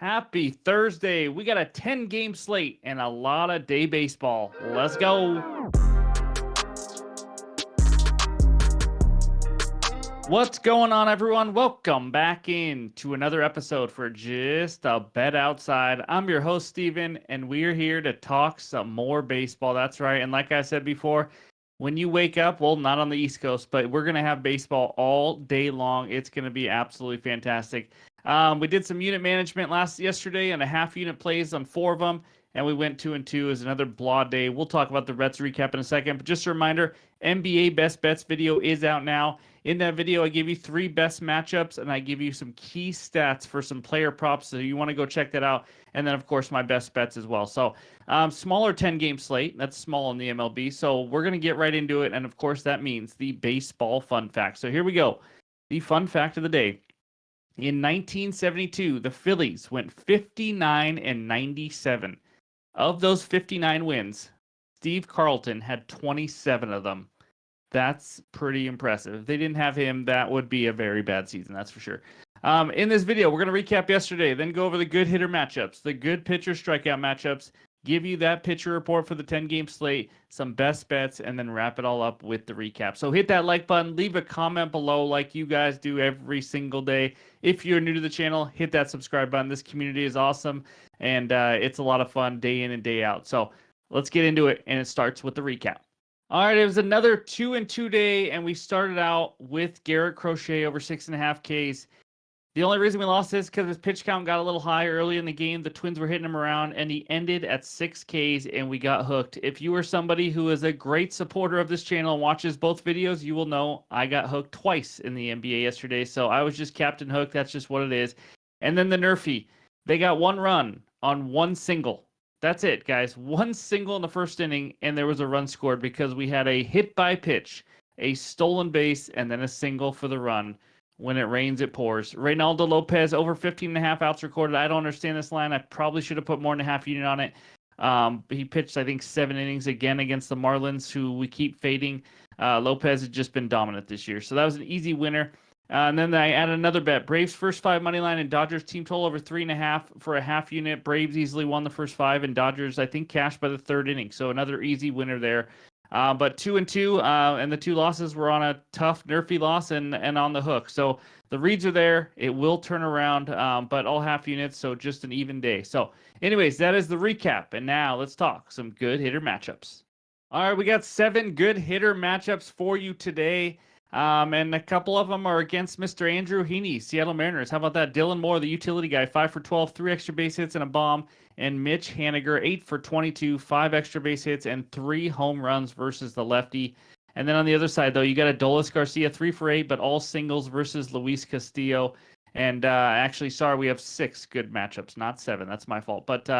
Happy Thursday. We got a 10-game slate and a lot of day baseball. Let's go. What's going on, everyone? Welcome back in to another episode for Just a Bet Outside. I'm your host, Steven, and we're here to talk some more baseball. That's right. And like I said before, when you wake up, well, not on the East Coast, but we're going to have baseball all day long. It's going to be absolutely fantastic. We did some unit management yesterday and a half unit plays on 4 of them, and we went 2-2 as another blah day. We'll talk about the Reds recap in a second, but just a reminder, NBA Best Bets video is out now. In that video, I give you 3 best matchups, and I give you some key stats for some player props, so you want to go check that out. And then, of course, my best bets as well. So, smaller 10-game slate. That's small in the MLB. So we're going to get right into it. And, of course, that means the baseball fun fact. So here we go. The fun fact of the day. In 1972, the Phillies went 59-97. Of those 59 wins, Steve Carlton had 27 of them. That's pretty impressive. If they didn't have him, that would be a very bad season, that's for sure. In this video, we're going to recap yesterday, then go over the good hitter matchups, the good pitcher strikeout matchups, give you that pitcher report for the 10-game slate, some best bets, and then wrap it all up with the recap. So hit that like button, leave a comment below like you guys do every single day. If you're new to the channel, hit that subscribe button. This community is awesome, and it's a lot of fun day in and day out. So let's get into it, and it starts with the recap. All right, it was another 2-2 day, and we started out with Garrett Crochet over 6.5 Ks. The only reason we lost is because his pitch count got a little high early in the game. The Twins were hitting him around, and he ended at 6 Ks, and we got hooked. If you are somebody who is a great supporter of this channel and watches both videos, you will know I got hooked twice in the NBA yesterday, so I was just Captain Hook. That's just what it is. And then the Nerfy. They got 1 run on 1 single. That's it, guys. 1 single in the first inning, and there was a run scored because we had a hit by pitch, a stolen base, and then a single for the run. When it rains, it pours. Reynaldo Lopez, over 15.5 outs recorded. I don't understand this line. I probably should have put more than a half unit on it. He pitched, I think, 7 innings again against the Marlins, who we keep fading. Lopez has just been dominant this year. So that was an easy winner. And then I added another bet. Braves first 5 money line and Dodgers team total over 3.5 for a half unit. Braves easily won the first 5, and Dodgers, I think, cashed by the 3rd inning. So another easy winner there. But 2-2, and the 2 losses were on a tough Nerfy loss and on the hook. So the reads are there. It will turn around, but all half units, so just an even day. So anyways, that is the recap. And now let's talk some good hitter matchups. All right, we got 7 good hitter matchups for you today. And a couple of them are against Mr. Andrew Heaney, Seattle Mariners. How about that? Dylan Moore, the utility guy, 5 for 12, 3 extra base hits and a bomb. And Mitch Haniger, 8 for 22, 5 extra base hits and 3 home runs versus the lefty. And then on the other side, though, you got Adolis Garcia, 3 for 8, but all singles versus Luis Castillo. And sorry, we have 6 good matchups, not 7. That's my fault. But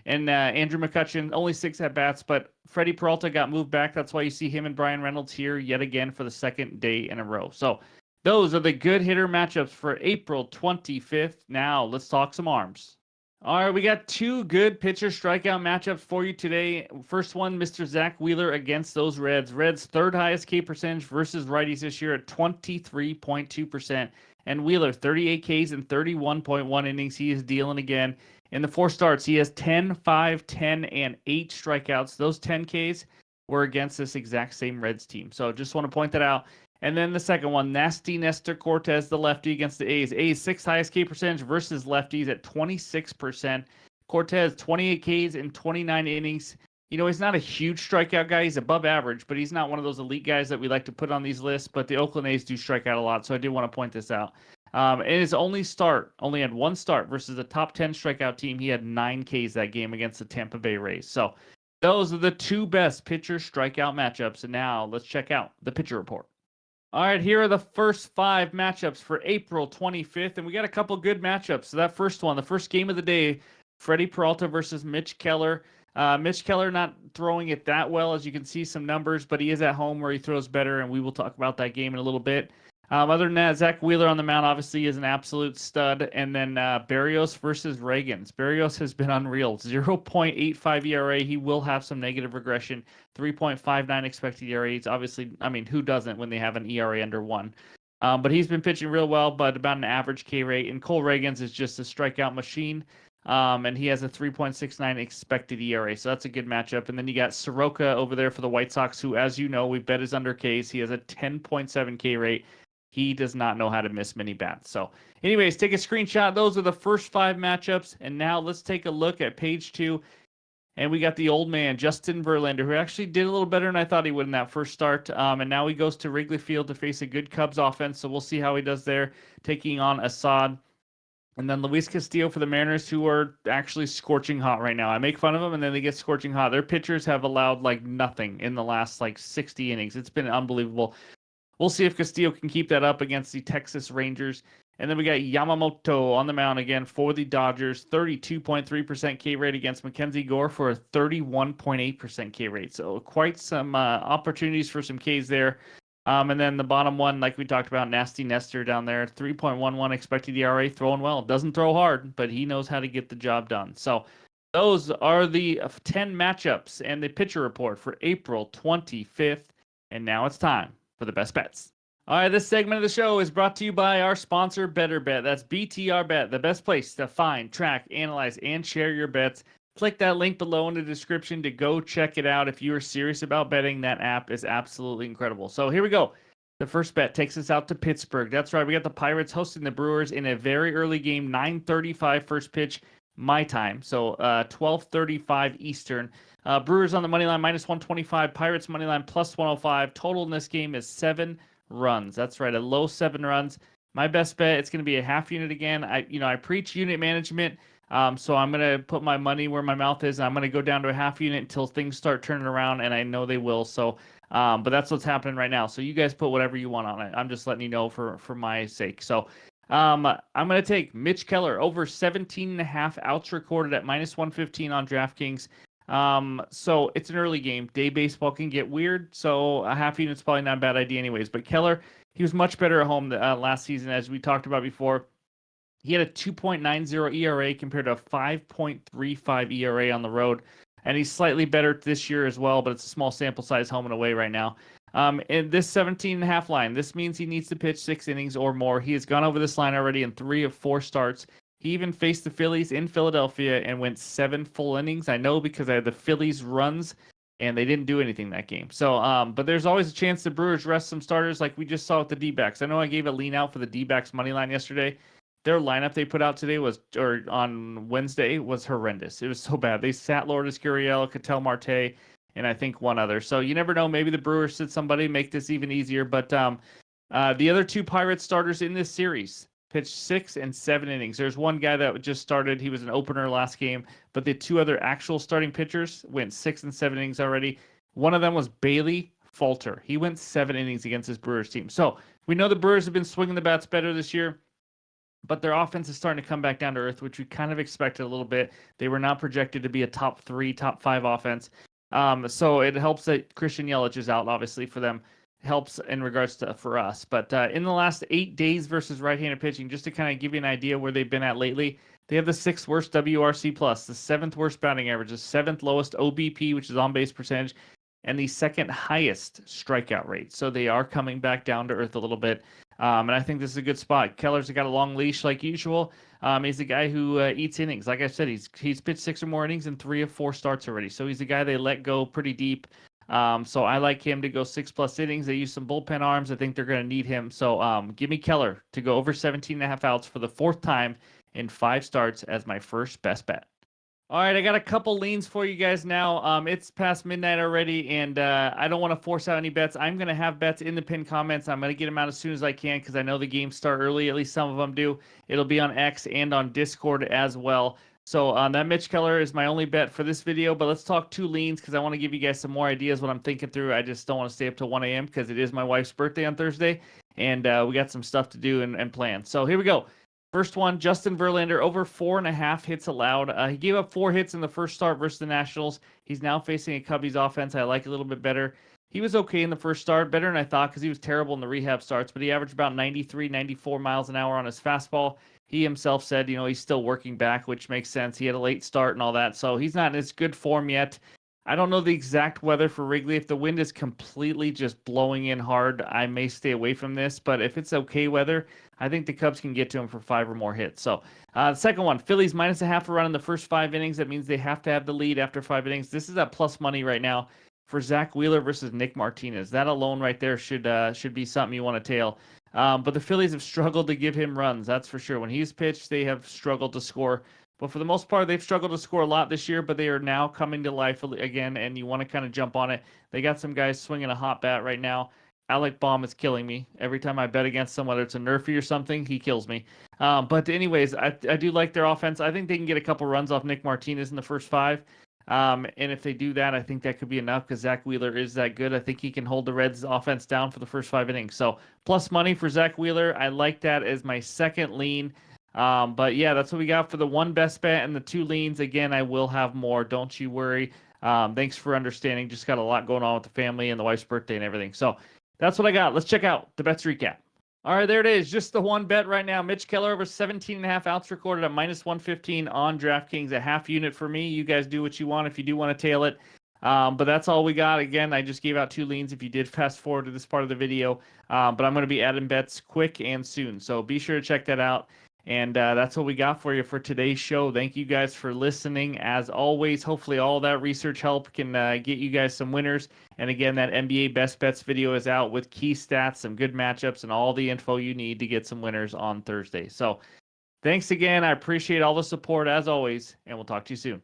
Andrew McCutchen, only 6 at-bats, but Freddie Peralta got moved back. That's why you see him and Brian Reynolds here yet again for the 2nd day in a row. So those are the good hitter matchups for April 25th. Now let's talk some arms. All right, we got 2 good pitcher strikeout matchups for you today. First one, Mr. Zach Wheeler against those Reds. Reds' 3rd highest K percentage versus righties this year at 23.2%. And Wheeler, 38 Ks in 31.1 innings. He is dealing again. In the 4 starts, he has 10, 5, 10, and 8 strikeouts. Those 10 Ks were against this exact same Reds team. So just want to point that out. And then the second one, Nasty Nestor Cortez, the lefty against the A's. A's 6th highest K percentage versus lefties at 26%. Cortez, 28 Ks in 29 innings. You know, he's not a huge strikeout guy. He's above average, but he's not one of those elite guys that we like to put on these lists. But the Oakland A's do strike out a lot, so I did want to point this out. And his only had 1 start versus the top 10 strikeout team. He had 9 Ks that game against the Tampa Bay Rays. So those are the 2 best pitcher strikeout matchups. And now let's check out the pitcher report. All right, here are the first 5 matchups for April 25th, and we got a couple good matchups. So that first one, the first game of the day, Freddie Peralta versus Mitch Keller. Mitch Keller not throwing it that well, as you can see some numbers, but he is at home where he throws better, and we will talk about that game in a little bit. Other than that, Zach Wheeler on the mound obviously is an absolute stud. And then Berrios versus Reagans. Berrios has been unreal. 0.85 ERA. He will have some negative regression. 3.59 expected ERA. It's obviously, I mean, who doesn't when they have an ERA under 1? But he's been pitching real well, but about an average K rate. And Cole Reagans is just a strikeout machine. And he has a 3.69 expected ERA, so that's a good matchup. And then you got Soroka over there for the White Sox, who, as you know, we bet is under Ks. He has a 10.7 K rate. He does not know how to miss many bats. So, anyways, take a screenshot. Those are the first 5 matchups. And now let's take a look at page 2. And we got the old man, Justin Verlander, who actually did a little better than I thought he would in that first start. And now he goes to Wrigley Field to face a good Cubs offense. So we'll see how he does there, taking on Assad. And then Luis Castillo for the Mariners, who are actually scorching hot right now. I make fun of them, and then they get scorching hot. Their pitchers have allowed like nothing in the last like 60 innings. It's been unbelievable. We'll see if Castillo can keep that up against the Texas Rangers. And then we got Yamamoto on the mound again for the Dodgers, 32.3% K rate against Mackenzie Gore for a 31.8% K rate. So quite some opportunities for some Ks there. And then the bottom one, like we talked about, Nasty Nestor down there, 3.11 expected ERA, throwing well. Doesn't throw hard, but he knows how to get the job done. So those are the 10 matchups and the pitcher report for April 25th. And now it's time for the best bets. All right, this segment of the show is brought to you by our sponsor, Better Bet. That's BTR Bet, the best place to find, track, analyze, and share your bets. Click that link below in the description to go check it out. If you are serious about betting, that app is absolutely incredible. So here we go. The first bet takes us out to Pittsburgh. That's right. We got the Pirates hosting the Brewers in a very early game, 9:35 first pitch, my time. So 12:35 Eastern. Brewers on the money line, -125. Pirates money line, +105. Total in this game is 7 runs. That's right, a low 7 runs. My best bet, it's going to be a half unit again. I preach unit management. So I'm going to put my money where my mouth is. And I'm going to go down to a half unit until things start turning around, and I know they will. So, but that's what's happening right now. So you guys put whatever you want on it. I'm just letting you know for my sake. So I'm going to take Mitch Keller over 17.5 outs recorded at -115 on DraftKings. So it's an early game. Day baseball can get weird. So a half unit's probably not a bad idea anyways. But Keller, he was much better at home last season, as we talked about before. He had a 2.90 ERA compared to a 5.35 ERA on the road. And he's slightly better this year as well, but it's a small sample size home and away right now. In this 17.5 line, this means he needs to pitch 6 innings or more. He has gone over this line already in 3 of 4 starts. He even faced the Phillies in Philadelphia and went 7 full innings. I know because I had the Phillies runs, and they didn't do anything that game. So, but there's always a chance the Brewers rest some starters like we just saw with the D-backs. I know I gave a lean out for the D-backs money line yesterday. Their lineup they put out today on Wednesday was horrendous. It was so bad. They sat Lourdes Gurriel, Ketel Marte, and I think one other. So you never know. Maybe the Brewers sit somebody, make this even easier. But the other 2 Pirates starters in this series pitched 6 and 7 innings. There's one guy that just started. He was an opener last game. But the 2 other actual starting pitchers went 6 and 7 innings already. One of them was Bailey Falter. He went 7 innings against his Brewers team. So we know the Brewers have been swinging the bats better this year, but their offense is starting to come back down to earth, which we kind of expected a little bit. They were not projected to be a top 3, top 5 offense. So it helps that Christian Yelich is out, obviously, for them. Helps in regards to for us. But in the last 8 days versus right-handed pitching, just to kind of give you an idea where they've been at lately, they have the 6th worst WRC+, the 7th worst batting average, the 7th lowest OBP, which is on-base percentage, and the 2nd highest strikeout rate. So they are coming back down to earth a little bit. And I think this is a good spot. Keller's got a long leash like usual. He's a guy who eats innings. Like I said, he's pitched 6 or more innings in 3 of 4 starts already. So he's a guy they let go pretty deep. So I like him to go 6+ innings. They use some bullpen arms. I think they're going to need him. So give me Keller to go over 17.5 outs for the 4th time in 5 starts as my first best bet. All right, I got a couple leans for you guys now. It's past midnight already, and I don't want to force out any bets. I'm going to have bets in the pinned comments. I'm going to get them out as soon as I can because I know the games start early. At least some of them do. It'll be on X and on Discord as well. So that Mitch Keller is my only bet for this video, but let's talk 2 leans because I want to give you guys some more ideas what I'm thinking through. I just don't want to stay up till 1 a.m. because it is my wife's birthday on Thursday, and we got some stuff to do and plan. So here we go. First one, Justin Verlander, over 4.5 hits allowed. He gave up 4 hits in the first start versus the Nationals. He's now facing a Cubbies offense I like a little bit better. He was okay in the first start, better than I thought because he was terrible in the rehab starts, but he averaged about 93, 94 miles an hour on his fastball. He himself said, he's still working back, which makes sense. He had a late start and all that, so he's not in his good form yet. I don't know the exact weather for Wrigley. If the wind is completely just blowing in hard, I may stay away from this. But if it's okay weather, I think the Cubs can get to him for 5 or more hits. So, the second one, Phillies minus a half a run in the first 5 innings. That means they have to have the lead after 5 innings. This is at plus money right now for Zach Wheeler versus Nick Martinez. That alone right there should be something you want to tail. But the Phillies have struggled to give him runs. That's for sure. When he's pitched, they have struggled to score. But for the most part, they've struggled to score a lot this year, but they are now coming to life again, and you want to kind of jump on it. They got some guys swinging a hot bat right now. Alec Baum is killing me. Every time I bet against him, whether it's a Nerfy or something, he kills me. But anyways, I do like their offense. I think they can get a couple runs off Nick Martinez in the first 5. And if they do that, I think that could be enough because Zach Wheeler is that good. I think he can hold the Reds offense down for the first 5 innings. So plus money for Zach Wheeler. I like that as my second lean. But yeah, that's what we got for the one best bet and the 2 leans. Again, I will have more. Don't you worry. Thanks for understanding. Just got a lot going on with the family and the wife's birthday and everything. So that's what I got. Let's check out the bets recap. All right, there it is. Just the one bet right now. Mitch Keller over 17.5 outs recorded at minus 115 on DraftKings, a half unit for me. You guys do what you want if you do want to tail it. But that's all we got. Again, I just gave out 2 leans if you did fast forward to this part of the video. But I'm going to be adding bets quick and soon. So be sure to check that out. And that's what we got for you for today's show. Thank you guys for listening. As always, hopefully all that research help can get you guys some winners. And again, that NBA Best Bets video is out with key stats, some good matchups, and all the info you need to get some winners on Thursday. So thanks again. I appreciate all the support as always, and we'll talk to you soon.